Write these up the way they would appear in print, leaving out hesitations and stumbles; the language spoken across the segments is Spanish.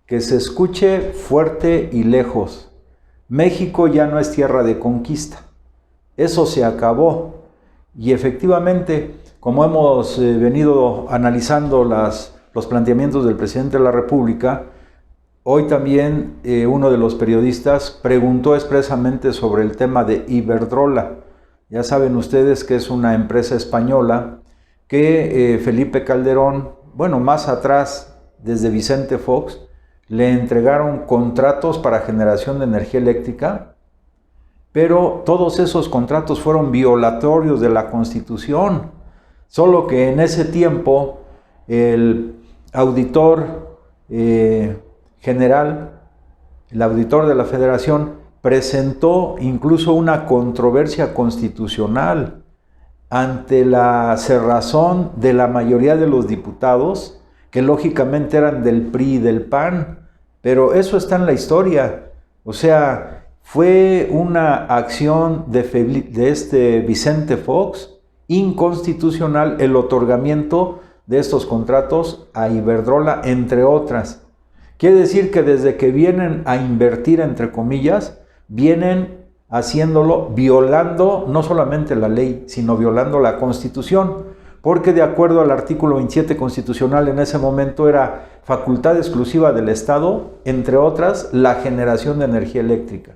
que se escuche fuerte y lejos. México ya no es tierra de conquista. Eso se acabó. Y efectivamente, como hemos venido analizando los planteamientos del presidente de la República, hoy también uno de los periodistas preguntó expresamente sobre el tema de Iberdrola. Ya saben ustedes que es una empresa española que Felipe Calderón, bueno, más atrás, desde Vicente Fox, le entregaron contratos para generación de energía eléctrica, pero todos esos contratos fueron violatorios de la Constitución. Solo que en ese tiempo el auditor general, el auditor de la Federación, presentó incluso una controversia constitucional ante la cerrazón de la mayoría de los diputados, que lógicamente eran del PRI y del PAN, pero eso está en la historia. O sea, fue una acción de Vicente Fox inconstitucional el otorgamiento de estos contratos a Iberdrola, entre otras. Quiere decir que desde que vienen a invertir, entre comillas, vienen haciéndolo violando no solamente la ley, sino violando la Constitución, porque de acuerdo al artículo 27 constitucional en ese momento era facultad exclusiva del Estado, entre otras, la generación de energía eléctrica.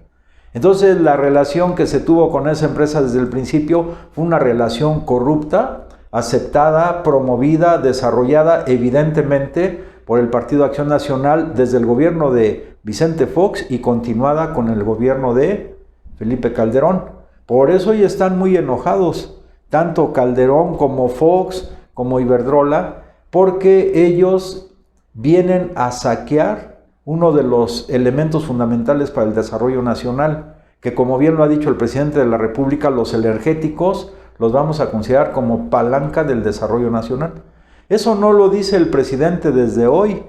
Entonces la relación que se tuvo con esa empresa desde el principio fue una relación corrupta, aceptada, promovida, desarrollada evidentemente por el Partido Acción Nacional desde el gobierno de Vicente Fox y continuada con el gobierno de Felipe Calderón. Por eso hoy están muy enojados, tanto Calderón como Fox, como Iberdrola, porque ellos vienen a saquear uno de los elementos fundamentales para el desarrollo nacional, que como bien lo ha dicho el presidente de la República, los energéticos los vamos a considerar como palanca del desarrollo nacional. Eso no lo dice el presidente desde hoy,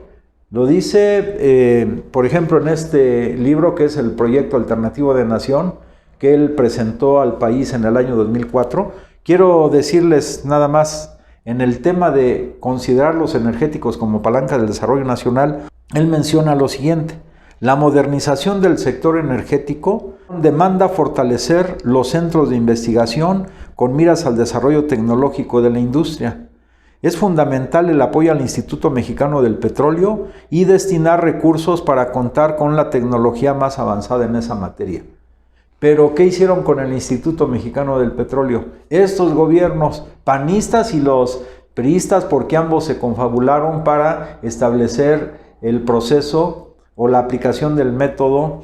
lo dice, por ejemplo, en este libro que es el Proyecto Alternativo de Nación, que él presentó al país en el año 2004. Quiero decirles nada más, en el tema de considerar los energéticos como palanca del desarrollo nacional, él menciona lo siguiente: la modernización del sector energético demanda fortalecer los centros de investigación con miras al desarrollo tecnológico de la industria. Es fundamental el apoyo al Instituto Mexicano del Petróleo y destinar recursos para contar con la tecnología más avanzada en esa materia. Pero, ¿qué hicieron con el Instituto Mexicano del Petróleo? Estos gobiernos panistas y los priistas, porque ambos se confabularon para establecer el proceso o la aplicación del método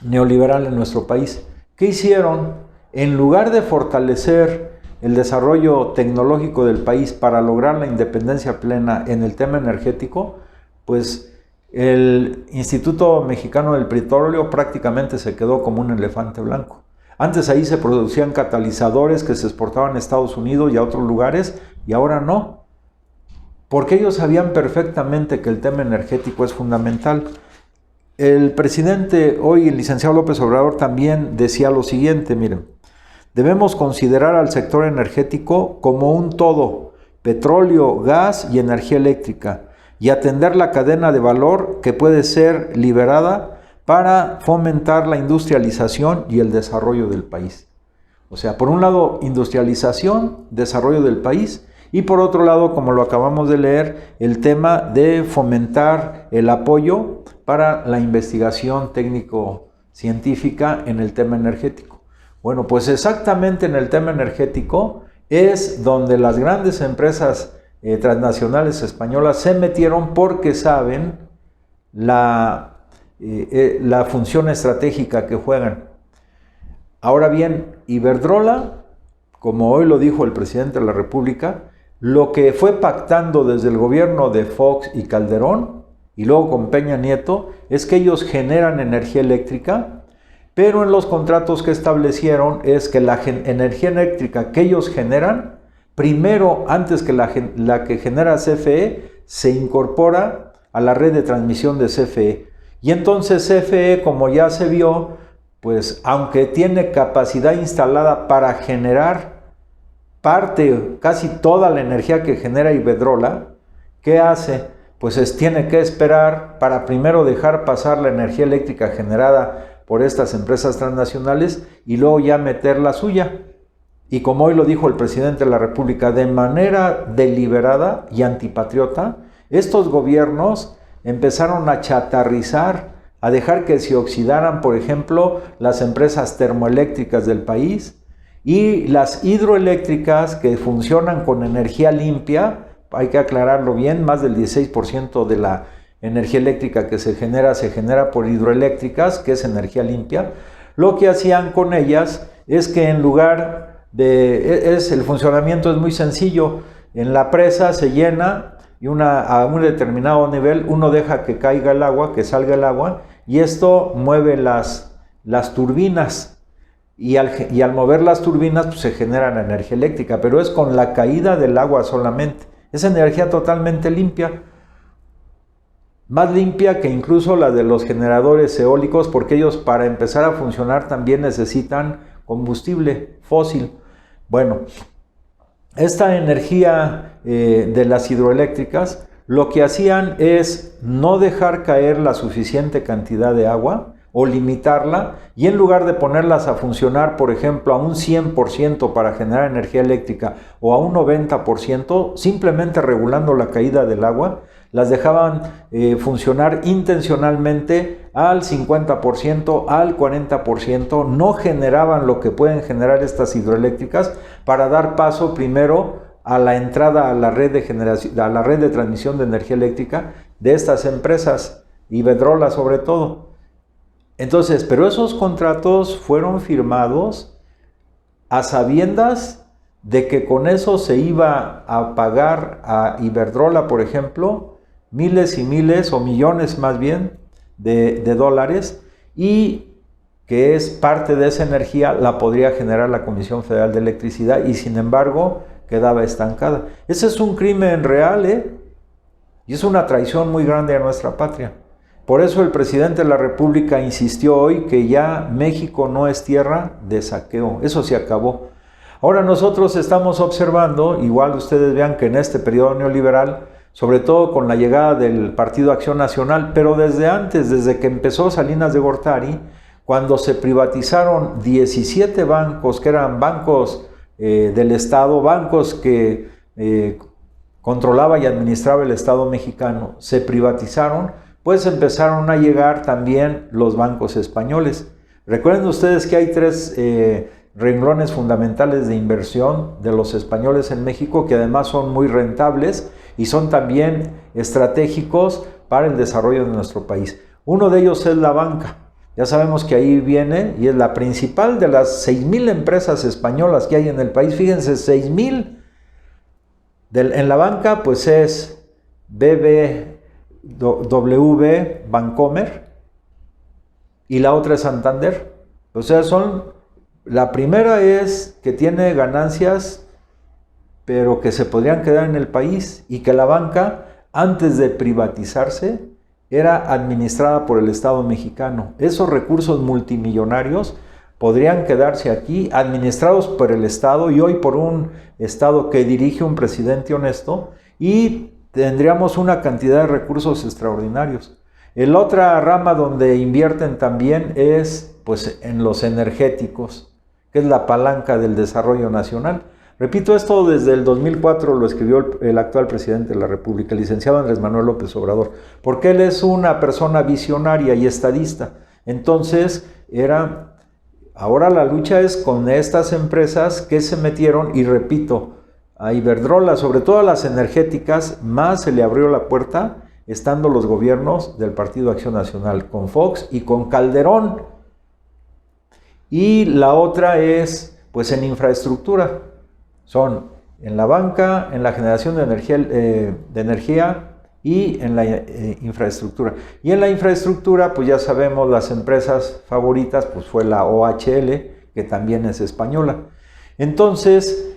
neoliberal en nuestro país. ¿Qué hicieron? En lugar de fortalecer el desarrollo tecnológico del país para lograr la independencia plena en el tema energético, pues el Instituto Mexicano del Petróleo prácticamente se quedó como un elefante blanco. Antes ahí se producían catalizadores que se exportaban a Estados Unidos y a otros lugares, y ahora no, porque ellos sabían perfectamente que el tema energético es fundamental. El presidente hoy, el licenciado López Obrador, también decía lo siguiente: miren, debemos considerar al sector energético como un todo, petróleo, gas y energía eléctrica, y atender la cadena de valor que puede ser liberada para fomentar la industrialización y el desarrollo del país. O sea, por un lado, industrialización, desarrollo del país, y por otro lado, como lo acabamos de leer, el tema de fomentar el apoyo para la investigación técnico-científica en el tema energético. Bueno, pues exactamente en el tema energético es donde las grandes empresas transnacionales españolas se metieron, porque saben la función estratégica que juegan. Ahora bien, Iberdrola, como hoy lo dijo el presidente de la República, lo que fue pactando desde el gobierno de Fox y Calderón y luego con Peña Nieto es que ellos generan energía eléctrica, pero en los contratos que establecieron es que la energía eléctrica que ellos generan, primero, antes que la que genera CFE, se incorpora a la red de transmisión de CFE. Y entonces CFE, como ya se vio, pues aunque tiene capacidad instalada para generar parte, casi toda la energía que genera Iberdrola, ¿qué hace? pues tiene que esperar para primero dejar pasar la energía eléctrica generada por estas empresas transnacionales y luego ya meter la suya. Y como hoy lo dijo el presidente de la República, de manera deliberada y antipatriota, estos gobiernos empezaron a chatarrizar, a dejar que se oxidaran, por ejemplo, las empresas termoeléctricas del país y las hidroeléctricas que funcionan con energía limpia. Hay que aclararlo bien, más del 16% de la energía eléctrica que se genera por hidroeléctricas, que es energía limpia. Lo que hacían con ellas es que en lugar de... el funcionamiento es muy sencillo. En la presa se llena y a un determinado nivel uno deja que caiga el agua, que salga el agua, y esto mueve las turbinas. Y al mover las turbinas pues se genera la energía eléctrica, pero es con la caída del agua solamente. Es energía totalmente limpia, más limpia que incluso la de los generadores eólicos, porque ellos para empezar a funcionar también necesitan combustible fósil. Bueno, esta energía de las hidroeléctricas lo que hacían es no dejar caer la suficiente cantidad de agua o limitarla, y en lugar de ponerlas a funcionar, por ejemplo, a un 100% para generar energía eléctrica o a un 90%, simplemente regulando la caída del agua, las dejaban funcionar intencionalmente al 50%, al 40%, no generaban lo que pueden generar estas hidroeléctricas para dar paso primero a la entrada a la red de generación, a la red de transmisión de energía eléctrica de estas empresas, Iberdrola sobre todo. Entonces, pero esos contratos fueron firmados a sabiendas de que con eso se iba a pagar a Iberdrola, por ejemplo, miles y miles o millones más bien de dólares, y que es parte de esa energía la podría generar la Comisión Federal de Electricidad, y sin embargo quedaba estancada. Ese es un crimen real, y es una traición muy grande a nuestra patria. Por eso el presidente de la República insistió hoy que ya México no es tierra de saqueo. Eso se acabó. Ahora nosotros estamos observando, igual ustedes vean que en este periodo neoliberal, sobre todo con la llegada del Partido Acción Nacional, pero desde antes, desde que empezó Salinas de Gortari, cuando se privatizaron 17 bancos, que eran bancos del Estado, bancos que controlaba y administraba el Estado mexicano, se privatizaron, pues empezaron a llegar también los bancos españoles. Recuerden ustedes que hay tres renglones fundamentales de inversión de los españoles en México, que además son muy rentables y son también estratégicos para el desarrollo de nuestro país. Uno de ellos es la banca. Ya sabemos que ahí viene y es la principal de las 6,000 empresas españolas que hay en el país. Fíjense, 6,000. En la banca pues es BBW Bancomer y la otra es Santander. O sea, la primera es que tiene ganancias pero que se podrían quedar en el país, y que la banca antes de privatizarse era administrada por el Estado mexicano. Esos recursos multimillonarios podrían quedarse aquí administrados por el Estado y hoy por un Estado que dirige un presidente honesto, y tendríamos una cantidad de recursos extraordinarios. La otra rama donde invierten también es pues en los energéticos, que es la palanca del desarrollo nacional. Repito, esto desde el 2004 lo escribió el actual presidente de la República, el licenciado Andrés Manuel López Obrador, porque él es una persona visionaria y estadista. Entonces, ahora la lucha es con estas empresas que se metieron, y repito, a Iberdrola, sobre todo a las energéticas, más se le abrió la puerta estando los gobiernos del Partido Acción Nacional, con Fox y con Calderón. Y la otra es, pues, en infraestructura. Son en la banca, en la generación de energía y en la infraestructura. Y en la infraestructura, pues ya sabemos, las empresas favoritas, pues fue la OHL, que también es española. Entonces,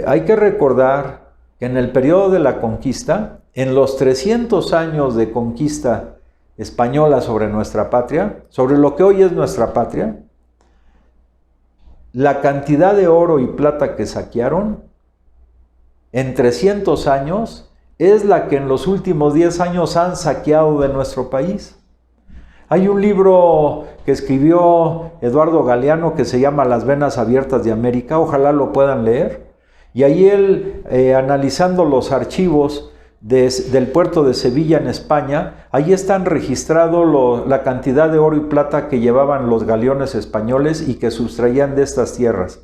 hay que recordar que en el periodo de la conquista, en los 300 años de conquista española sobre nuestra patria, sobre lo que hoy es nuestra patria, la cantidad de oro y plata que saquearon en 300 años es la que en los últimos 10 años han saqueado de nuestro país. Hay un libro que escribió Eduardo Galeano que se llama Las venas abiertas de América, ojalá lo puedan leer. Y ahí él, analizando los archivos del puerto de Sevilla en España, ahí están registrados la cantidad de oro y plata que llevaban los galeones españoles y que sustraían de estas tierras.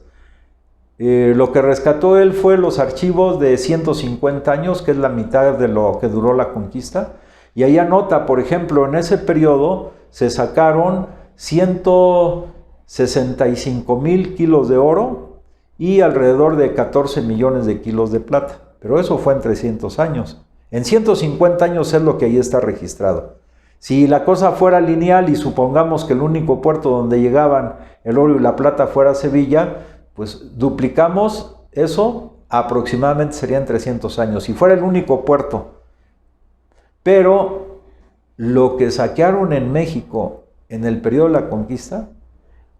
Lo que rescató él fue los archivos de 150 años, que es la mitad de lo que duró la conquista, y ahí anota, por ejemplo, en ese periodo se sacaron 165,000 kilos de oro y alrededor de 14 millones de kilos de plata, pero eso fue en 300 años. En 150 años es lo que ahí está registrado. Si la cosa fuera lineal y supongamos que el único puerto donde llegaban el oro y la plata fuera Sevilla, pues duplicamos eso, aproximadamente serían 300 años, si fuera el único puerto. Pero lo que saquearon en México en el periodo de la conquista,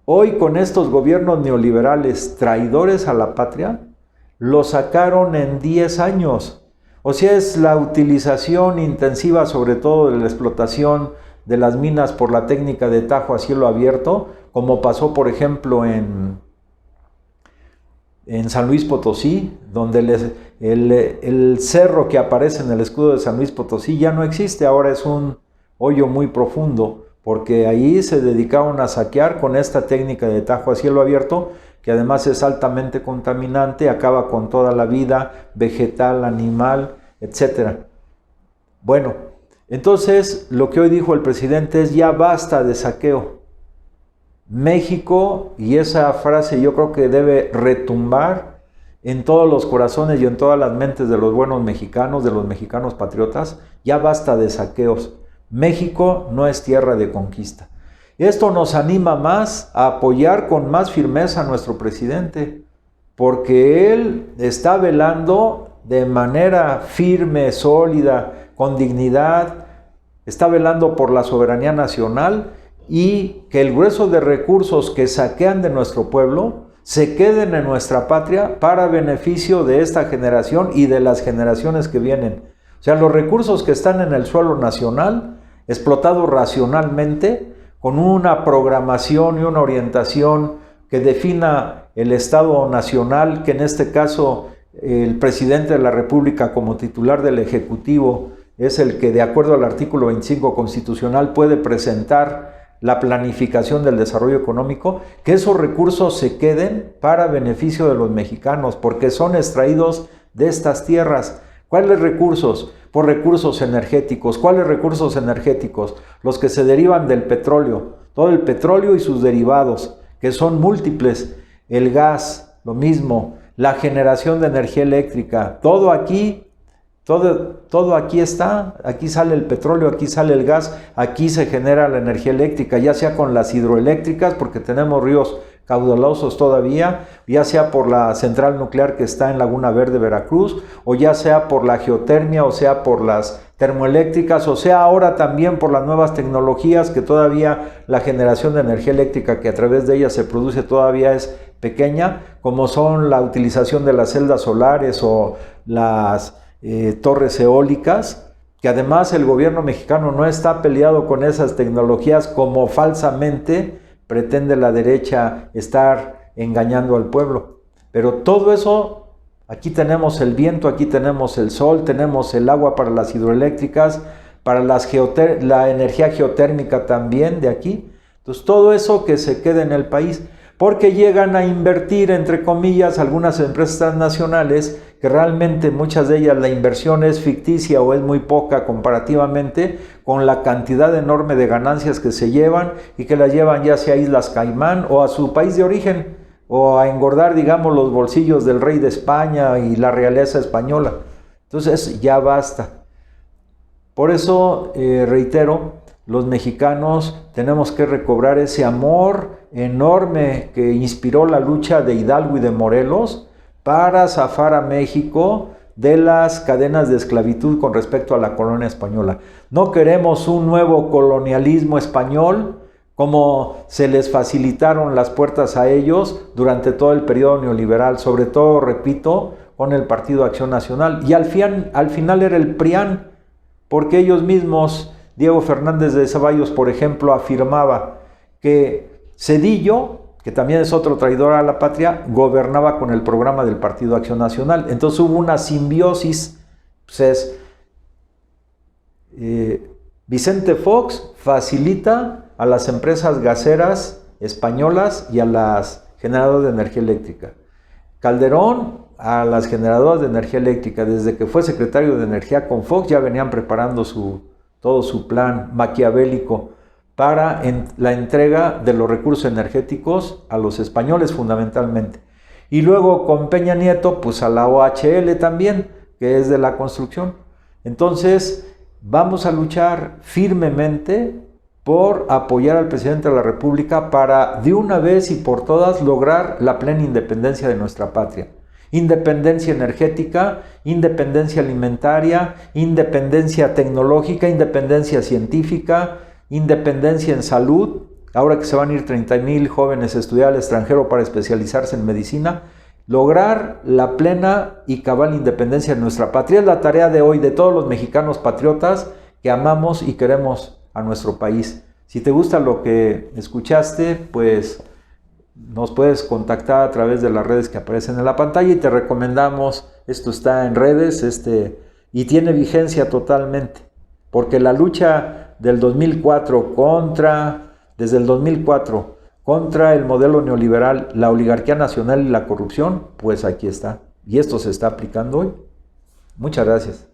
hoy con estos gobiernos neoliberales traidores a la patria, lo sacaron en 10 años. O sea, es la utilización intensiva, sobre todo de la explotación de las minas por la técnica de tajo a cielo abierto, como pasó, por ejemplo, en San Luis Potosí, donde el cerro que aparece en el escudo de San Luis Potosí ya no existe, ahora es un hoyo muy profundo, porque ahí se dedicaron a saquear con esta técnica de tajo a cielo abierto, que además es altamente contaminante, acaba con toda la vida vegetal, animal, etc. Bueno, entonces lo que hoy dijo el presidente es: ya basta de saqueo. México, y esa frase yo creo que debe retumbar en todos los corazones y en todas las mentes de los buenos mexicanos, de los mexicanos patriotas, ya basta de saqueos. México no es tierra de conquista. Esto nos anima más a apoyar con más firmeza a nuestro presidente, porque él está velando de manera firme, sólida, con dignidad, está velando por la soberanía nacional y que el grueso de recursos que saquean de nuestro pueblo se queden en nuestra patria para beneficio de esta generación y de las generaciones que vienen. O sea, los recursos que están en el suelo nacional, explotados racionalmente, con una programación y una orientación que defina el Estado nacional, que en este caso el presidente de la República como titular del Ejecutivo es el que, de acuerdo al artículo 25 constitucional, puede presentar la planificación del desarrollo económico, que esos recursos se queden para beneficio de los mexicanos, porque son extraídos de estas tierras. ¿Cuáles recursos? Por recursos energéticos. ¿Cuáles recursos energéticos? Los que se derivan del petróleo, todo el petróleo y sus derivados, que son múltiples. El gas, lo mismo, la generación de energía eléctrica, todo aquí está, aquí sale el petróleo, aquí sale el gas, aquí se genera la energía eléctrica, ya sea con las hidroeléctricas, porque tenemos ríos caudalosos todavía, ya sea por la central nuclear que está en Laguna Verde, Veracruz, o ya sea por la geotermia, o sea por las termoeléctricas, o sea ahora también por las nuevas tecnologías, que todavía la generación de energía eléctrica que a través de ellas se produce todavía es pequeña, como son la utilización de las celdas solares o las torres eólicas, que además el gobierno mexicano no está peleado con esas tecnologías como falsamente pretende la derecha estar engañando al pueblo. Pero todo eso, aquí tenemos el viento, aquí tenemos el sol, tenemos el agua para las hidroeléctricas, para la energía geotérmica también de aquí. Entonces todo eso que se quede en el país, porque llegan a invertir, entre comillas, algunas empresas transnacionales, que realmente muchas de ellas la inversión es ficticia o es muy poca comparativamente con la cantidad enorme de ganancias que se llevan y que las llevan ya sea a Islas Caimán o a su país de origen, o a engordar, digamos, los bolsillos del rey de España y la realeza española. Entonces ya basta. Por eso, reitero, los mexicanos tenemos que recobrar ese amor enorme que inspiró la lucha de Hidalgo y de Morelos para zafar a México de las cadenas de esclavitud con respecto a la colonia española. No queremos un nuevo colonialismo español, como se les facilitaron las puertas a ellos durante todo el periodo neoliberal, sobre todo, repito, con el Partido Acción Nacional. Y al final era el PRIAN, porque ellos mismos, Diego Fernández de Ceballos, por ejemplo, afirmaba que Zedillo, que también es otro traidor a la patria, gobernaba con el programa del Partido Acción Nacional. Entonces hubo una simbiosis, pues Vicente Fox facilita a las empresas gaseras españolas y a las generadoras de energía eléctrica. Calderón a las generadoras de energía eléctrica. Desde que fue secretario de Energía con Fox ya venían preparando todo su plan maquiavélico para la entrega de los recursos energéticos a los españoles fundamentalmente. Y luego con Peña Nieto, pues a la OHL también, que es de la construcción. Entonces, vamos a luchar firmemente por apoyar al presidente de la República para de una vez y por todas lograr la plena independencia de nuestra patria. Independencia energética, independencia alimentaria, independencia tecnológica, independencia científica, independencia en salud. Ahora que se van a ir 30,000 jóvenes a estudiar al extranjero para especializarse en medicina, lograr la plena y cabal independencia de nuestra patria es la tarea de hoy de todos los mexicanos patriotas que amamos y queremos a nuestro país. Si te gusta lo que escuchaste, pues nos puedes contactar a través de las redes que aparecen en la pantalla y te recomendamos, esto está en redes, y tiene vigencia totalmente, porque la lucha del 2004 desde el 2004 contra el modelo neoliberal, la oligarquía nacional y la corrupción, pues aquí está. Y esto se está aplicando hoy. Muchas gracias.